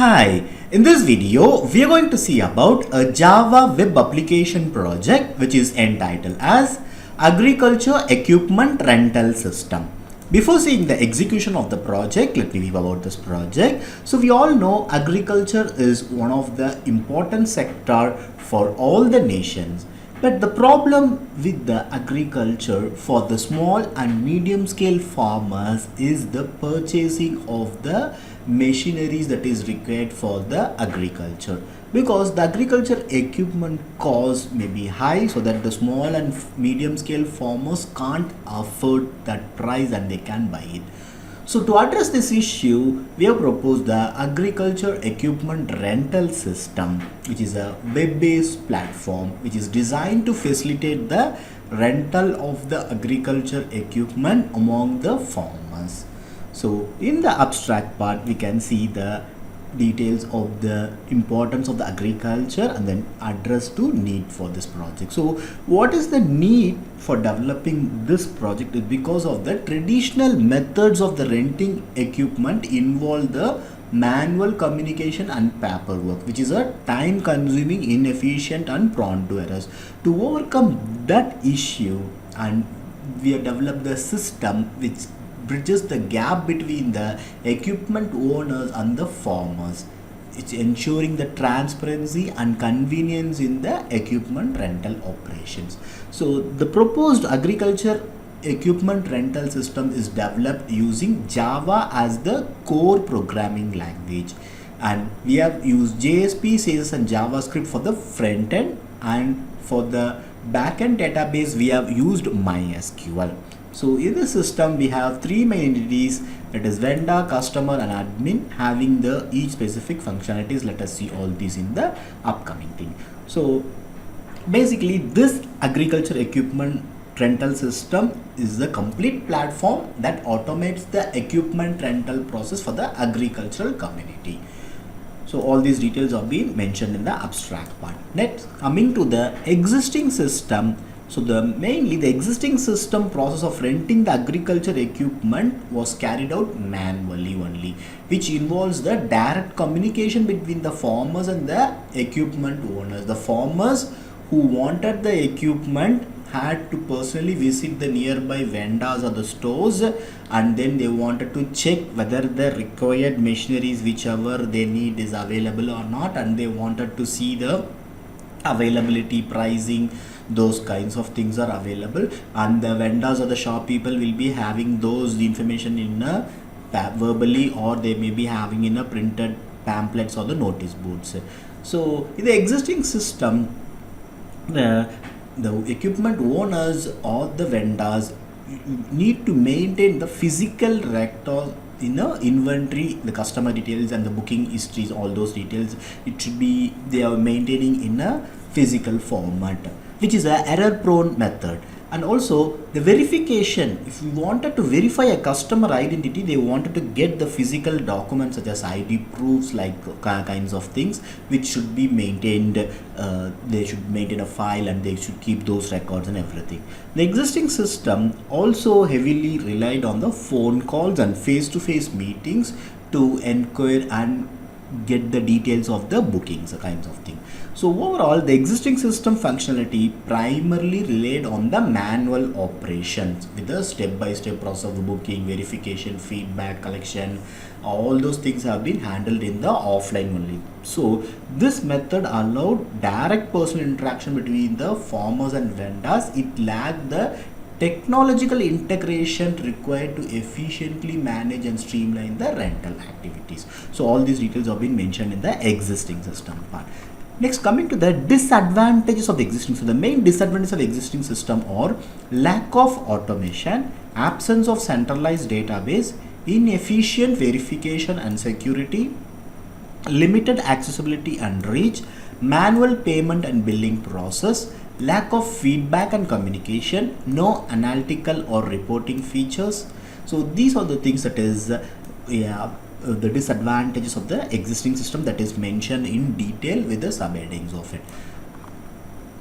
Hi, in this video we are going to see about a Java web application project which is entitled as Agriculture Equipment Rental System. Before seeing the execution of the project, let me brief about this project. So we all know agriculture is one of the important sector for all the nations. But the problem with the agriculture for the small and medium scale farmers is the purchasing of the machineries that is required for the agriculture, because the agriculture equipment cost may be high, so that the small and medium scale farmers can't afford that price and they can buy it. So to address this issue, we have proposed the agriculture equipment rental system, which is a web-based platform which is designed to facilitate the rental of the agriculture equipment among the farmers. So in the abstract part, we can see the details of the importance of the agriculture and then address to need for this project. So what is the need for developing this project is because of the traditional methods of the renting equipment involve the manual communication and paperwork, which is a time consuming, inefficient and prone to errors. To overcome that issue, and we have developed the system which bridges the gap between the equipment owners and the farmers. It's ensuring the transparency and convenience in the equipment rental operations. So the proposed agriculture equipment rental system is developed using Java as the core programming language, and we have used JSP, CSS and JavaScript for the front end, and for the backend database we have used MySQL. So in the system we have three main entities, that is vendor, customer and admin, having the each specific functionalities. Let us see all these in the upcoming thing. So basically this agriculture equipment rental system is the complete platform that automates the equipment rental process for the agricultural community. So all these details are being mentioned in the abstract part. Next, coming to the existing system. So mainly the existing system process of renting the agriculture equipment was carried out manually only, which involves the direct communication between the farmers and the equipment owners. The farmers who wanted the equipment had to personally visit the nearby vendors or the stores, and then they wanted to check whether the required machineries whichever they need is available or not, and they wanted to see the availability, pricing, those kinds of things are available, and the vendors or the shop people will be having those information in a verbally, or they may be having in a printed pamphlets or the notice boards. So in the existing system, the equipment owners or the vendors need to maintain the physical record in the inventory, the customer details and the booking histories, all those details. It should be they are maintaining in a physical format, which is a error prone method. And also the verification, if you wanted to verify a customer identity, they wanted to get the physical documents such as ID proofs, like kinds of things which should be maintained. They should maintain a file and they should keep those records and everything. The existing system also heavily relied on the phone calls and face-to-face meetings to inquire and get the details of the bookings, kinds of thing. So overall, the existing system functionality primarily relied on the manual operations with the step-by-step process of booking, verification, feedback, collection. All those things have been handled in the offline only. So this method allowed direct personal interaction between the farmers and vendors. It lacked the technological integration required to efficiently manage and streamline the rental activities. So all these details have been mentioned in the existing system part. Next, coming to the disadvantages of the existing. So the main disadvantages of the existing system are lack of automation, absence of centralized database, inefficient verification and security, limited accessibility and reach, manual payment and billing process, lack of feedback and communication, no analytical or reporting features. So these are the things that is the disadvantages of the existing system that is mentioned in detail with the subheadings of it.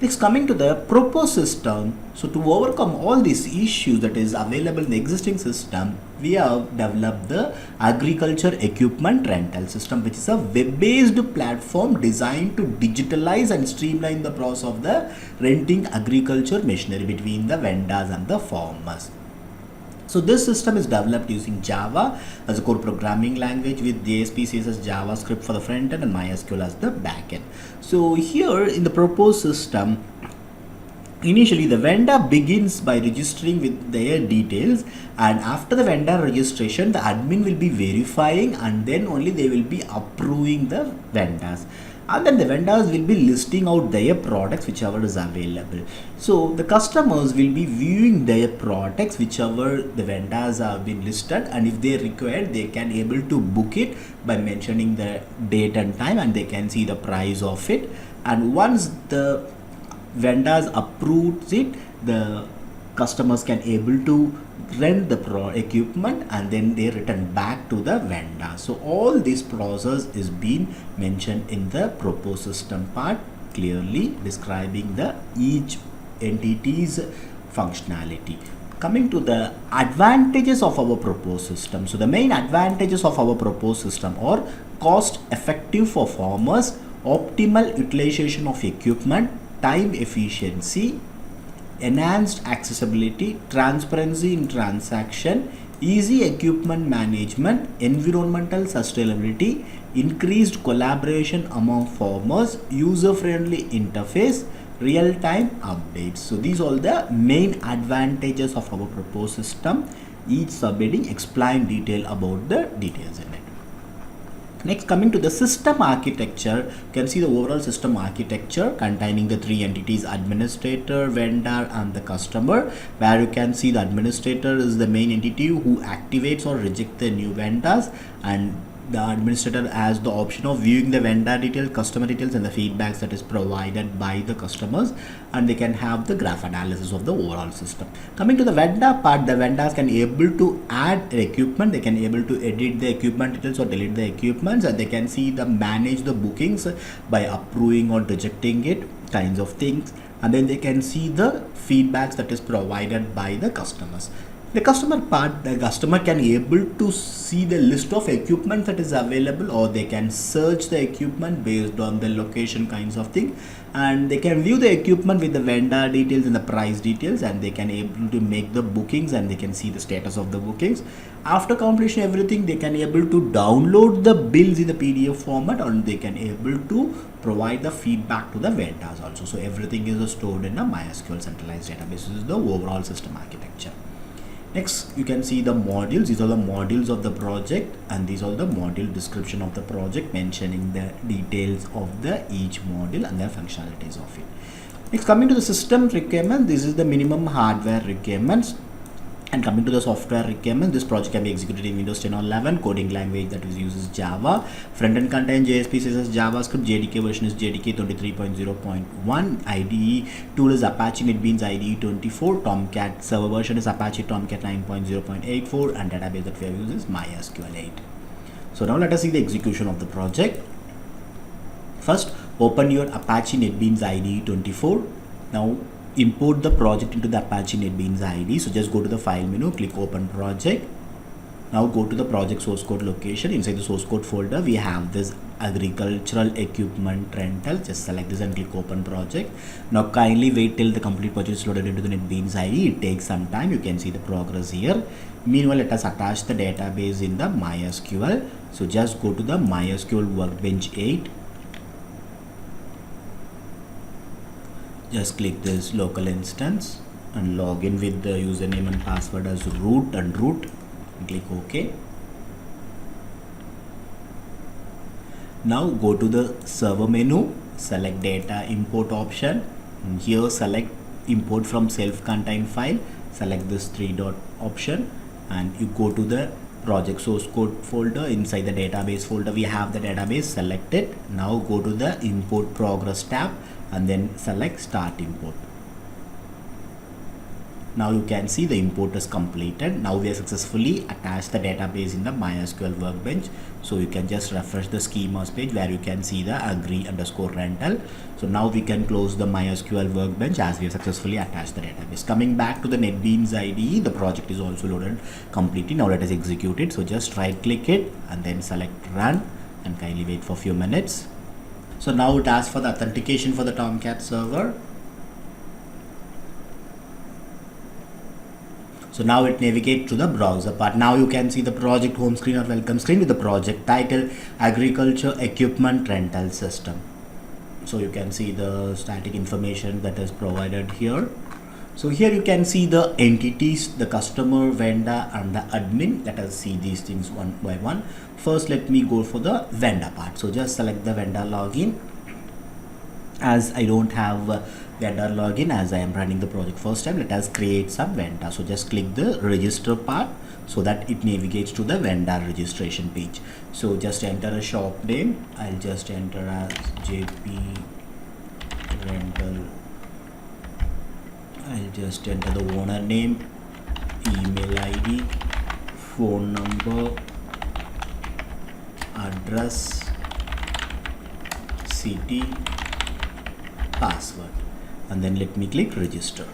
Next, coming to the proposed system. So to overcome all these issues that is available in the existing system, we have developed the agriculture equipment rental system, which is a web-based platform designed to digitalize and streamline the process of the renting agriculture machinery between the vendors and the farmers. So this system is developed using Java as a core programming language with JSP, CSS, JavaScript for the front end and MySQL as the back end. So here in the proposed system, initially the vendor begins by registering with their details, and after the vendor registration the admin will be verifying, and then only they will be approving the vendors, and then the vendors will be listing out their products whichever is available. So the customers will be viewing their products whichever the vendors have been listed, and if they require they can able to book it by mentioning the date and time, and they can see the price of it. And once the vendors approves it, the customers can able to rent the equipment and then they return back to the vendor. So all this process is being mentioned in the proposed system part, clearly describing the each entity's functionality. Coming to the advantages of our proposed system. So the main advantages of our proposed system are cost effective for farmers, optimal utilization of equipment, time efficiency, enhanced accessibility, transparency in transaction, easy equipment management, environmental sustainability, increased collaboration among farmers, user-friendly interface, real-time updates. So these are all the main advantages of our proposed system. Each subheading explain detail about the details in it. Next, coming to the system architecture, you can see the overall system architecture containing the three entities: administrator, vendor and the customer, where you can see the administrator is the main entity who activates or rejects the new vendors, and the administrator has the option of viewing the vendor details, customer details and the feedbacks that is provided by the customers, and they can have the graph analysis of the overall system. Coming to the vendor part, the vendors can able to add equipment, they can able to edit the equipment details or delete the equipments, and they can see the manage the bookings by approving or rejecting it kinds of things, and then they can see the feedbacks that is provided by the customers. The customer part, the customer can able to see the list of equipment that is available, or they can search the equipment based on the location kinds of thing, and they can view the equipment with the vendor details and the price details, and they can able to make the bookings and they can see the status of the bookings. After completion everything, they can able to download the bills in the PDF format, and they can able to provide the feedback to the vendors also. So everything is stored in a MySQL centralized database. This is the overall system architecture. Next, you can see the modules. These are the modules of the project, and these are the module description of the project mentioning the details of the each module and the functionalities of it. Next, coming to the system requirement, this is the minimum hardware requirements. And coming to the software requirements, this project can be executed in Windows 10 or 11. Coding language that uses Java. Front-end content JSP, CSS, JavaScript. JDK version is JDK 23.0.1. IDE tool is Apache NetBeans IDE 24. Tomcat server version is Apache Tomcat 9.0.84, and database that we have used is MySQL 8. So now let us see the execution of the project. First, open your Apache NetBeans IDE 24. Now import the project into the Apache NetBeans IDE. So just go to the file menu, click open project. Now go to the project source code location. Inside the source code folder we have this agricultural equipment rental. Just select this and click open project. Now kindly wait till the complete project is loaded into the NetBeans IDE. It takes some time. You can see the progress here. Meanwhile, let us attach the database in the MySQL. So just go to the MySQL Workbench 8. Just click this local instance and log in with the username and password as root and click OK. Now go to the server menu, select data import option, and here select import from self-contained file. Select this 3-dot option and you go to the project source code folder. Inside the database folder we have the database, select it. Now go to the import progress tab and then select start import. Now you can see the import is completed. Now we have successfully attached the database in the MySQL workbench. So you can just refresh the schemas page where you can see the agree_rental. So now we can close the MySQL workbench as we have successfully attached the database. Coming back to the NetBeans IDE, the project is also loaded completely. Now let us execute it. So just right click it and then select run and kindly wait for a few minutes. So now it asks for the authentication for the Tomcat server. So now it navigates to the browser part. Now you can see the project home screen or welcome screen with the project title Agriculture Equipment Rental System. So you can see the static information that is provided here. So here you can see the entities, the customer, vendor and the admin. Let us see these things one by one. First let me go for the vendor part. So just select the vendor login. As I don't have vendor login as I am running the project first time, let us create some vendor. So just click the register part so that it navigates to the vendor registration page. So just enter a shop name. I'll just enter as JP Rental. I'll just enter the owner name, email ID, phone number, address, city, password, and then let me click register.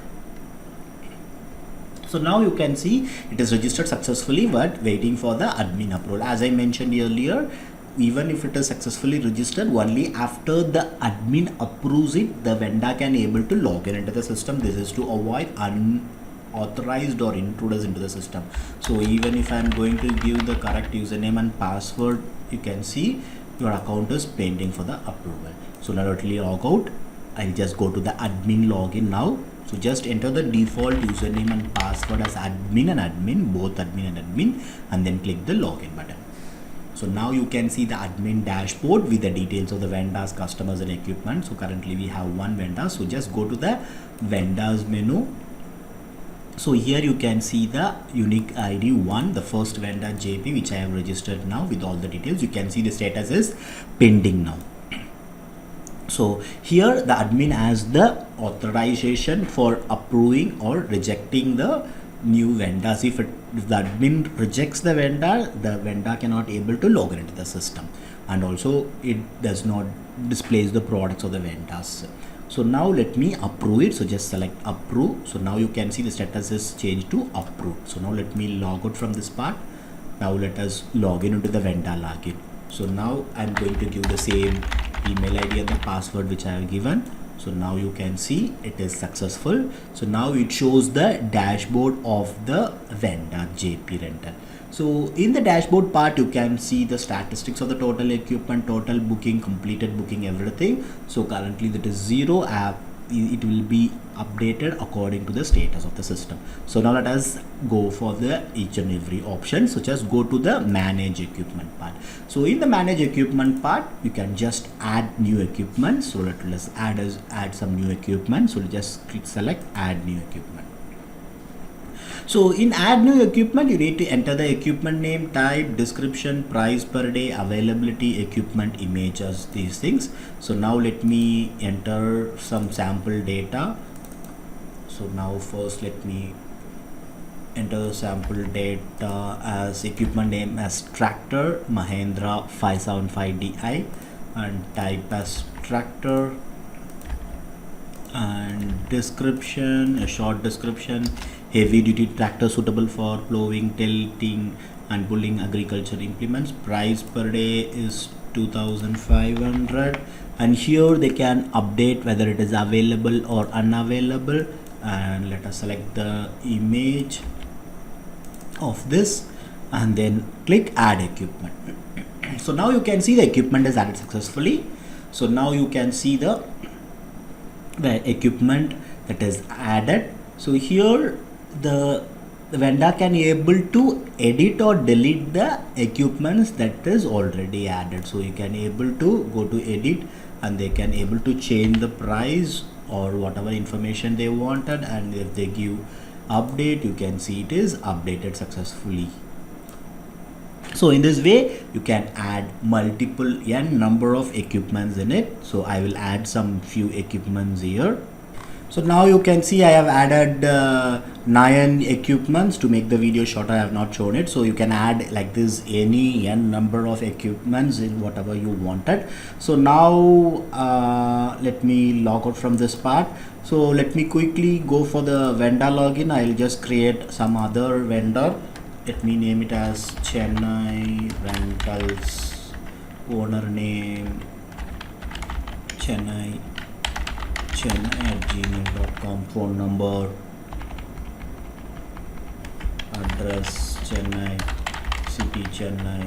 So now you can see it is registered successfully, but waiting for the admin approval. As I mentioned earlier, even if it is successfully registered, only after the admin approves it, the vendor can able to log in into the system. This is to avoid unauthorized or intruders into the system. So even if I am going to give the correct username and password, you can see your account is pending for the approval. So now let me log out. I'll just go to the admin login now. So just enter the default username and password as admin and admin, both admin and admin, and then click the login button. So now you can see the admin dashboard with the details of the vendors, customers and equipment. So currently we have one vendor. So just go to the vendors menu. So here you can see the unique ID 1, the first vendor JP, which I have registered now with all the details. You can see the status is pending now. So here the admin has the authorization for approving or rejecting the new vendors. If the admin rejects the vendor cannot able to log into the system, and also it does not displays the products of the vendors. So now let me approve it. So just select approve. So now you can see the status is changed to approved. So now let me log out from this part. Now let us log in into the vendor login. So now I'm going to give the same email ID and the password which I have given. So now you can see it is successful. So now it shows the dashboard of the vendor JP Rental. So in the dashboard part you can see the statistics of the total equipment, total booking, completed booking, everything. So currently that is 0 app. It will be updated according to the status of the system. So now let us go for the each and every option. So just go to the manage equipment part. So in the manage equipment part you can just add new equipment. So let's add some new equipment. So just click select add new equipment. So in add new equipment you need to enter the equipment name, type, description, price per day, availability, equipment, images, these things. So now let me enter some sample data. So now first let me enter sample data as equipment name as tractor Mahindra 575Di and type as tractor, and description, a short description, heavy duty tractor suitable for plowing, tilting and pulling agriculture implements. Price per day is 2500, and here they can update whether it is available or unavailable. And let us select the image of this and then click add equipment. So now you can see the equipment is added successfully. So now you can see the equipment that is added. So here the vendor can able to edit or delete the equipments that is already added. So you can able to go to edit and they can able to change the price or whatever information they wanted, and if they give update you can see it is updated successfully. So in this way you can add multiple n number of equipments in it. So I will add some few equipments here. So now you can see I have added 9 equipments. To make the video shorter, I have not shown it. So you can add like this any n number of equipments in whatever you wanted. So now let me log out from this part. So let me quickly go for the vendor login. I'll just create some other vendor. Let me name it as Chennai Rentals, owner name Chennai @gmail.com, phone number, address Chennai, city Chennai,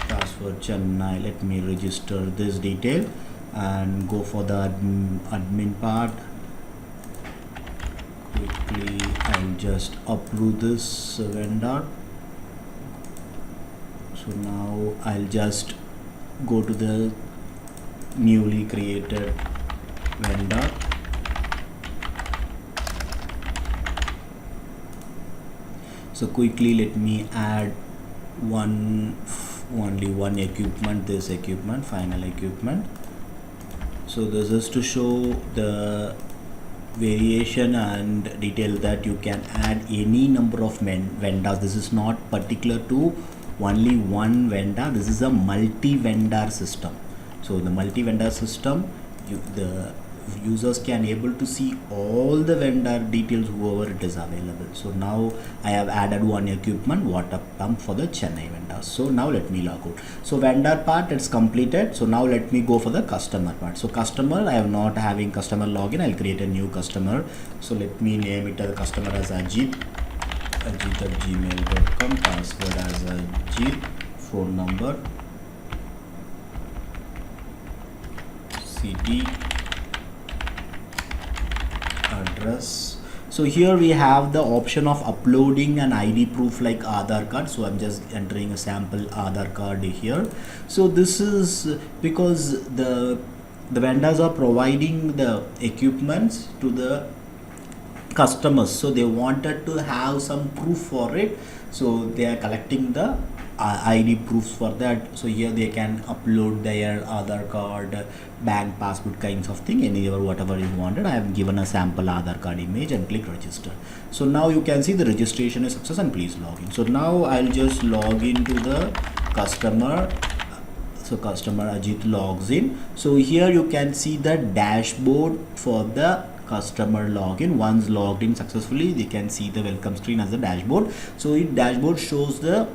password Chennai. Let me register this detail and go for the admin part. Quickly I'll just approve this vendor. So now I'll just go to the newly created vendor. So quickly let me add only one equipment, this equipment, final equipment. So this is to show the variation and detail that you can add any number of vendors. This is not particular to only one vendor. This is a multi-vendor system. So the multi-vendor system, the users can able to see all the vendor details whoever it is available. So now I have added one equipment, water pump, for the Chennai vendor. So now let me log out. So vendor part, it's completed. So now let me go for the customer part. So customer, I am not having customer login. I'll create a new customer. So let me name it as customer as Ajit @gmail.com, password as Ajit, phone number, city, address. So here we have the option of uploading an ID proof like Aadhaar card. So I'm just entering a sample Aadhaar card here. So this is because the vendors are providing the equipments to the customers, so they wanted to have some proof for it. So they are collecting the ID proofs for that. So here they can upload their Aadhaar card, bank passbook kinds of thing, any or whatever you wanted. I have given a sample Aadhaar card image and click register. So now you can see the registration is success and please log in. So now I'll just log into the customer. So customer Ajit logs in. So here you can see the dashboard for the customer login. Once logged in successfully, they can see the welcome screen as the dashboard. So it dashboard shows the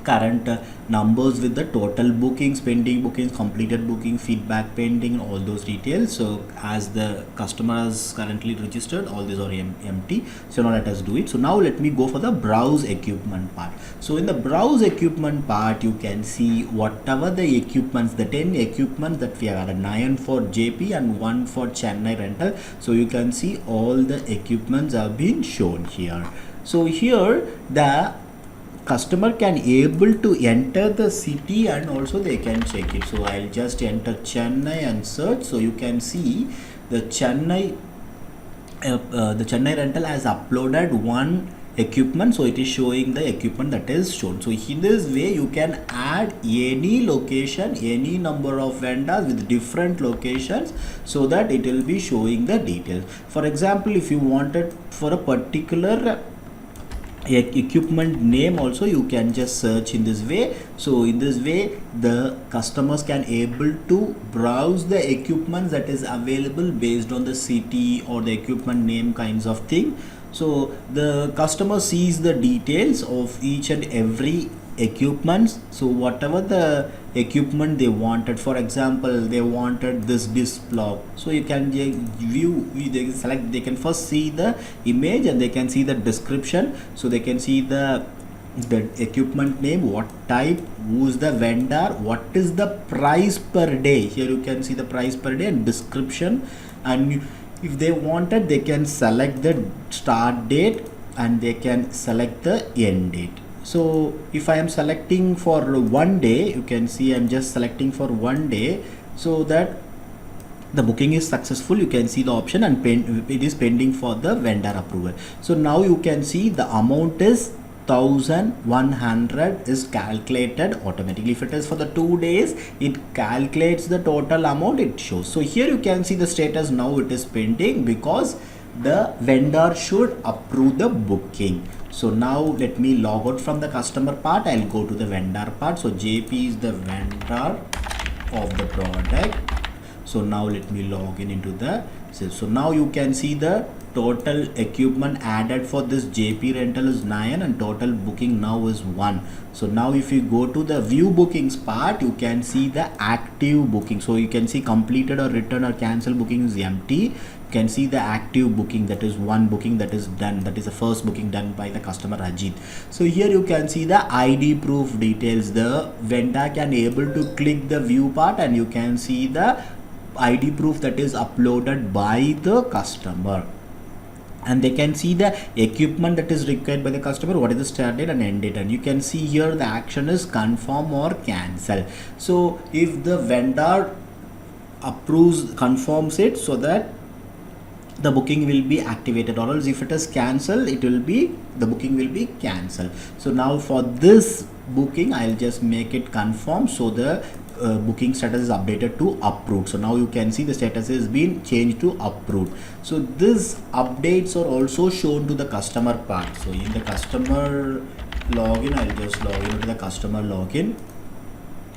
current numbers with the total bookings, pending bookings, completed booking, feedback pending, all those details. So as the customer is currently registered, all these are empty. So now let us do it. So now let me go for the browse equipment part. So in the browse equipment part, you can see whatever the equipments, the 10 equipments that we have added, 9 for JP and 1 for Chennai rental. So you can see all the equipments have been shown here. So here the customer can able to enter the city and also they can check it. So I'll just enter Chennai and search. So you can see the Chennai rental has uploaded one equipment. So it is showing the equipment that is shown. So in this way you can add any location, any number of vendors with different locations, so that it will be showing the details. For example, if you wanted for a particular equipment name also, you can just search in this way. So in this way the customers can able to browse the equipment that is available based on the city or the equipment name kinds of thing. So the customer sees the details of each and every equipment. So whatever the equipment they wanted, for example they wanted this disc block, so you can view, they select, they can first see the image and they can see the description. So they can see the equipment name, what type, who's the vendor, what is the price per day. Here you can see the price per day and description, and if they wanted they can select the start date and they can select the end date. So if I am selecting for 1 day, you can see I'm just selecting for 1 day, so that the booking is successful. You can see the option and it is pending for the vendor approval. So now you can see the amount is 1100 is calculated automatically. If it is for the 2 days, it calculates the total amount it shows. So here you can see the status. Now it is pending because the vendor should approve the booking. So now let me log out from the customer part. I'll go to the vendor part. So JP is the vendor of the product. So now let me log in into the sales. So now you can see the total equipment added for this JP rental is 9 and total booking now is 1. So now if you go to the view bookings part, you can see the active booking. So you can see completed or return or cancel booking is empty. You can see the active booking, that is one booking that is done, that is the first booking done by the customer Ajit. So here you can see the ID proof details. The vendor can able to click the view part and you can see the ID proof that is uploaded by the customer, and they can see the equipment that is required by the customer, what is the start date and end date, and you can see here the action is confirm or cancel. So if the vendor approves, confirms it, so that the booking will be activated, or else if it is cancelled, it will be, the booking will be cancelled. So now for this booking I'll just make it confirm, so the booking status is updated to approved. So now you can see the status has been changed to approved. So these updates are also shown to the customer part. So in the customer login, I'll just log into the customer login.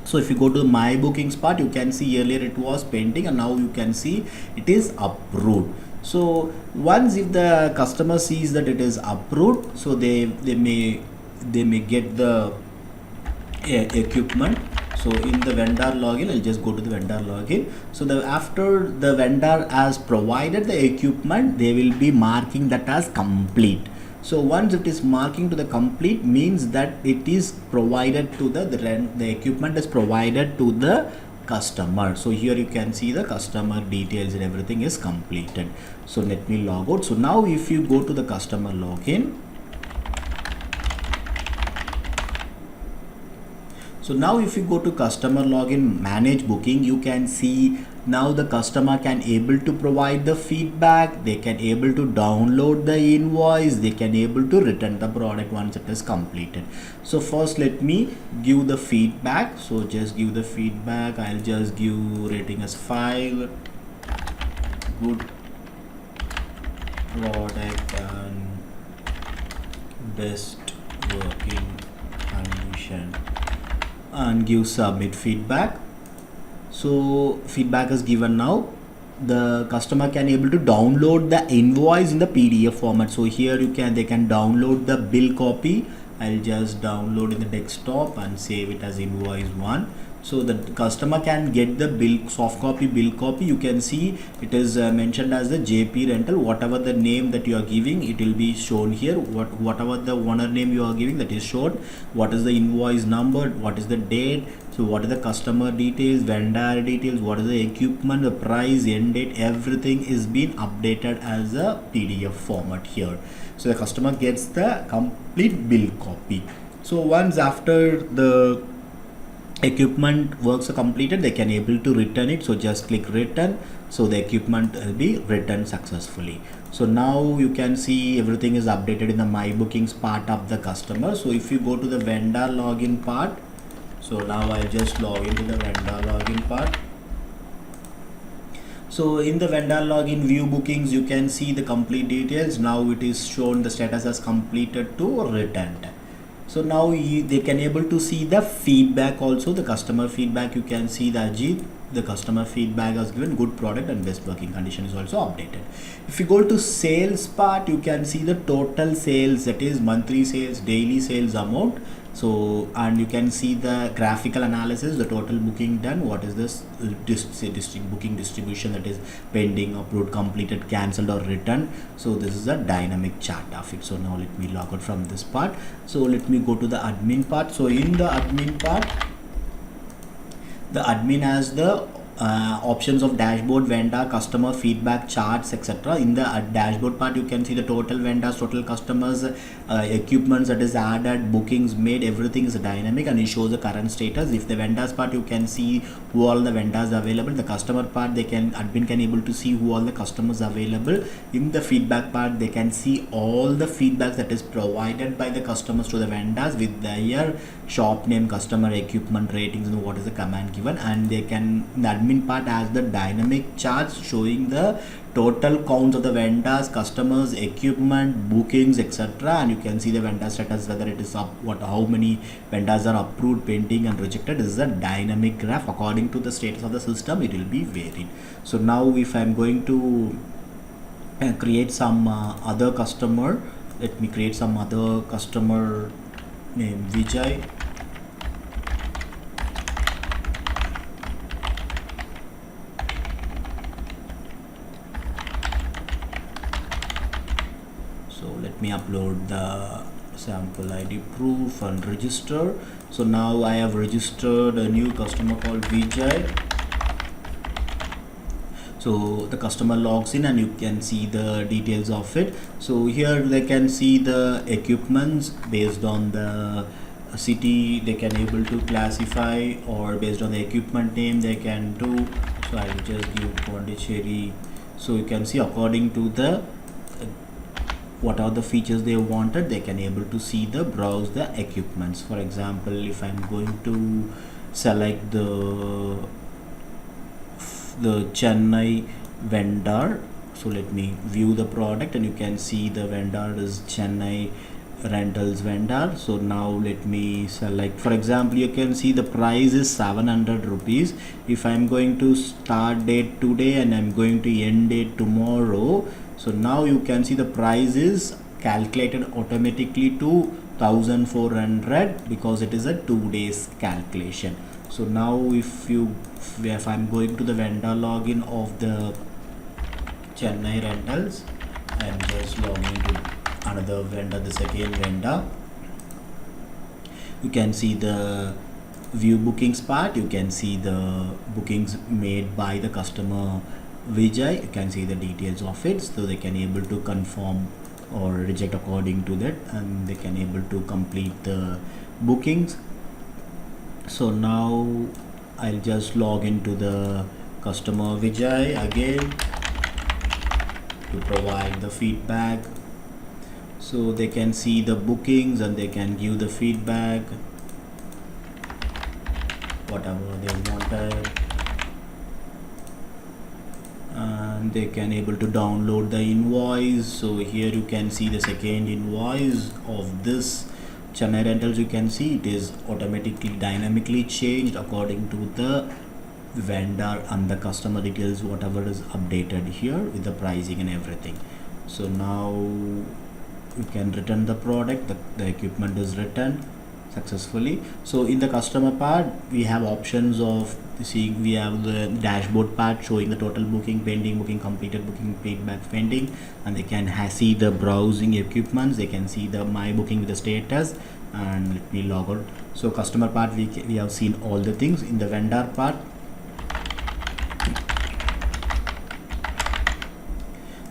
So if you go to my bookings part, you can see earlier it was pending and now you can see it is approved. So once if the customer sees that it is approved, so they may get the equipment. So in the vendor login, I'll just go to the vendor login. So after the vendor has provided the equipment, they will be marking that as complete. So once it is marking to the complete, means that it is provided to the equipment is provided to the customer. So here you can see the customer details and everything is completed. So let me log out. So now if you go to the customer login, so now if you go to customer login, manage booking, you can see now the customer can able to provide the feedback, they can able to download the invoice, they can able to return the product once it is completed. So first let me give the feedback. So just give the feedback. I'll just give rating as 5, good product and best working condition, and give submit feedback. So feedback is given. Now the customer can able to download the invoice in the PDF format. So here they can download the bill copy. I'll just download in the desktop and save it as invoice 1. So the customer can get the bill, soft copy, bill copy. You can see it is mentioned as the JP rental. Whatever the name that you are giving, it will be shown here. Whatever the owner name you are giving, that is shown. What is the invoice number, what is the date, so what are the customer details, vendor details, what is the equipment, the price, end date, everything is being updated as a PDF format here. So the customer gets the complete bill copy. So once after the equipment works are completed, they can able to return it. So just click return, so the equipment will be returned successfully. So now you can see everything is updated in the my bookings part of the customer. So if you go to the vendor login part, so now I'll just log into the vendor login part. So in the vendor login view bookings, you can see the complete details. Now it is shown the status as completed to returned. So now they can able to see the feedback also, the customer feedback. You can see the Ajit, the customer feedback has given good product and best working condition is also updated. If you go to sales part, you can see the total sales, that is monthly sales, daily sales amount. So and you can see the graphical analysis, the total booking done, what is this booking distribution, that is pending, approved, completed, cancelled or returned. So this is a dynamic chart of it. So now let me log out from this part. So let me go to the admin part. So in the admin part, the admin has the options of dashboard, vendor, customer feedback, charts, etc. In the dashboard part, you can see the total vendors, total customers, equipments that is added, bookings made, everything is dynamic, and it shows the current status. If the vendors part, you can see who all the vendors are available. The customer part, admin can able to see who all the customers are available. In the feedback part, they can see all the feedbacks that is provided by the customers to the vendors with their shop name, customer, equipment ratings, and what is the command given. And they can, the admin part has the dynamic charts showing the total counts of the vendors, customers, equipment, bookings, etc. And you can see the vendor status, whether it is up, how many vendors are approved, pending, and rejected. This is a dynamic graph. According to the status of the system, it will be varied. So now if I'm going to create some other customer, let me create some other customer name Vijay. So let me upload the sample ID proof and register. So now I have registered a new customer called Vijay. So the customer logs in and you can see the details of it. So here they can see the equipments based on the city. They can able to classify, or based on the equipment name they can do. So I will just give Pondicherry. So you can see according to the what are the features they wanted, they can able to see the browse the equipments. For example, if I'm going to select the Chennai vendor, so let me view the product, and you can see the vendor is Chennai rentals vendor. So now let me select, for example, you can see the price is 700 rupees. If I'm going to start date today and I'm going to end date tomorrow, so now you can see the price is calculated automatically to 1400 because it is a 2 days calculation. So now if I'm going to the vendor login of the Chennai rentals, I'm just logging to another vendor, the second vendor. You can see the view bookings part. You can see the bookings made by the customer Vijay. You can see the details of it, so they can able to confirm or reject according to that, and they can able to complete the bookings. So now I'll just log into the customer Vijay again to provide the feedback. So they can see the bookings and they can give the feedback whatever they wanted, and they can able to download the invoice. So here you can see the second invoice of this Chennai rentals. You can see it is automatically dynamically changed according to the vendor and the customer details, whatever is updated here with the pricing and everything. So now you can return the product. The equipment is returned successfully. So in the customer part, we have options of seeing, we have the dashboard part showing the total booking, pending booking, completed booking, paid back pending, and they can see the browsing equipments. They can see the my booking with the status, and let me log out. So customer part, we have seen all the things. In the vendor part,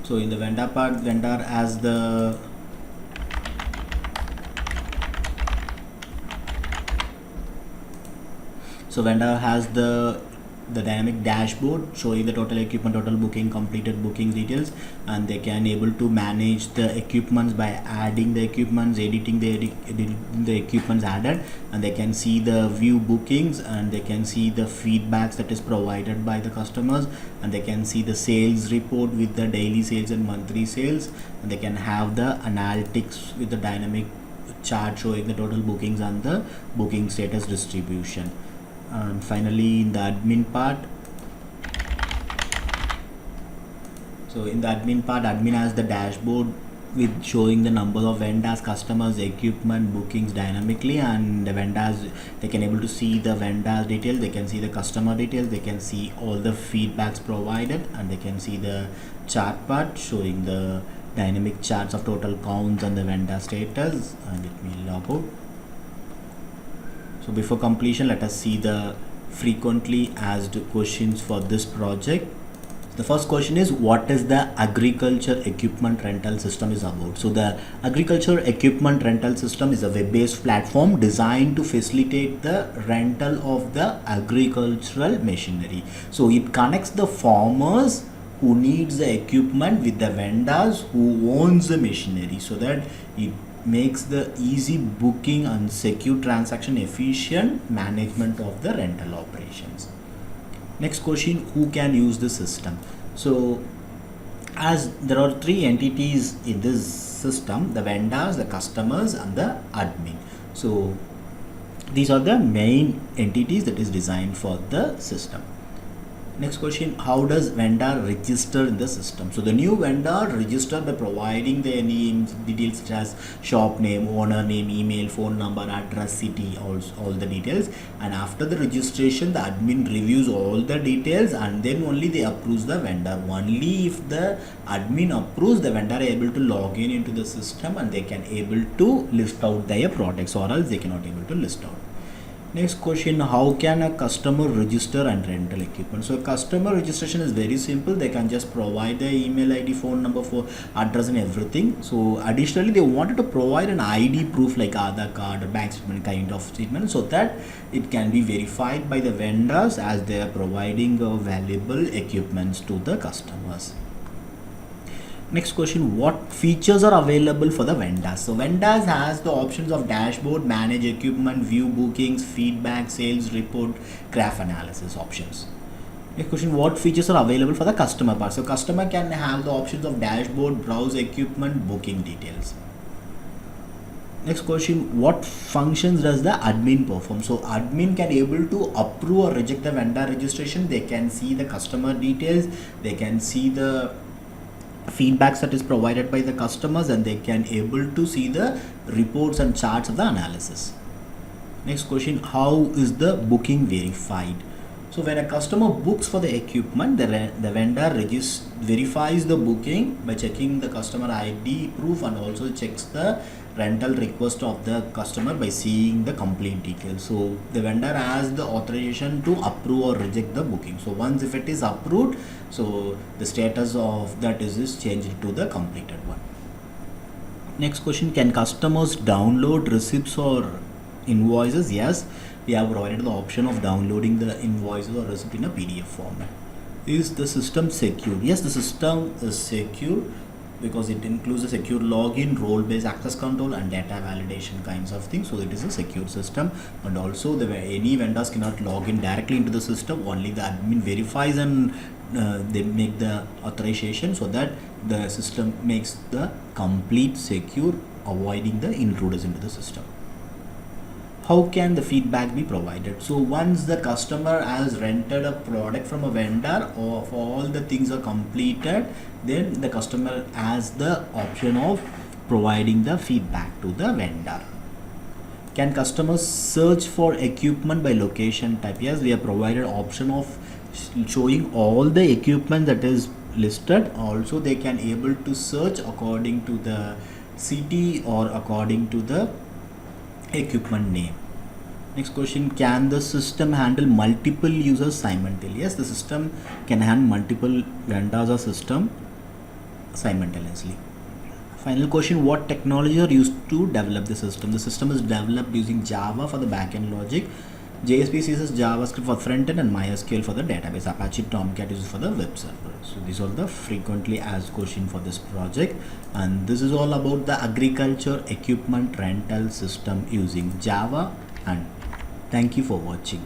so in the vendor part, vendor has the vendor has the dynamic dashboard showing the total equipment, total booking, completed booking details, and they can able to manage the equipments by adding the equipments, editing the equipments added, and they can see the view bookings, and they can see the feedbacks that is provided by the customers, and they can see the sales report with the daily sales and monthly sales, and they can have the analytics with the dynamic chart showing the total bookings and the booking status distribution. And finally in the admin part, so in the admin part, admin has the dashboard with showing the number of vendors, customers, equipment, bookings dynamically, and the vendors, they can able to see the vendors details, they can see the customer details, they can see all the feedbacks provided, and they can see the chart part showing the dynamic charts of total counts and the vendor status. And let me log out. So before completion, let us see the frequently asked questions for this project. The first question is, what is the agriculture equipment rental system is about? So the agriculture equipment rental system is a web-based platform designed to facilitate the rental of the agricultural machinery. So it connects the farmers who needs the equipment with the vendors who owns the machinery, so that it makes the easy booking and secure transaction efficient management of the rental operations. Next question, who can use the system? So as there are three entities in this system, the vendors, the customers and the admin. So these are the main entities that is designed for the system. Next question, how does vendor register in the system? So the new vendor register by providing the names, details such as shop name, owner name, email, phone number, address, city, all the details. And after the registration, the admin reviews all the details and then only they approves the vendor. Only if the admin approves, the vendor are able to log in into the system and they can able to list out their products, or else they cannot able to list out. Next question, how can a customer register and rental equipment? So customer registration is very simple. They can just provide their email ID, phone number, for address and everything. So additionally, they wanted to provide an ID proof like Aadhaar card or bank statement kind of statement, so that it can be verified by the vendors as they are providing valuable equipments to the customers. Next question, what features are available for the vendors? So vendors has the options of dashboard, manage equipment, view bookings, feedback, sales report, graph analysis options. Next question, what features are available for the customer part? So customer can have the options of dashboard, browse equipment, booking details. Next question, what functions does the admin perform? So admin can able to approve or reject the vendor registration. They can see the customer details, they can see the feedbacks that is provided by the customers, and they can able to see the reports and charts of the analysis. Next question, how is the booking verified? So when a customer books for the equipment, the vendor verifies the booking by checking the customer ID proof and also checks the rental request of the customer by seeing the complete details. So the vendor has the authorization to approve or reject the booking. So once if it is approved, so the status of that is changed to the completed one. Next question, can customers download receipts or invoices? Yes, we have provided the option of downloading the invoices or receipt in a PDF format. Is the system secure? Yes, the system is secure because it includes a secure login, role-based access control and data validation kinds of things. So it is a secure system, and also any vendors cannot log in directly into the system. Only the admin verifies and they make the authorization, so that the system makes the complete secure, avoiding the intruders into the system. How can the feedback be provided? So once the customer has rented a product from a vendor, or if all the things are completed, then the customer has the option of providing the feedback to the vendor. Can customers search for equipment by location type? Yes, we have provided option of showing all the equipment that is listed. Also they can able to search according to the city or according to the equipment name. Next question, can the system handle multiple users simultaneously? Yes, the system can handle multiple vendors or system simultaneously. Final question, what technology are used to develop the system? The system is developed using Java for the backend logic, JSP, CSS, JavaScript for frontend, and MySQL for the database. Apache Tomcat is for the web server. So these are the frequently asked questions for this project, and this is all about the agriculture equipment rental system using Java. And thank you for watching.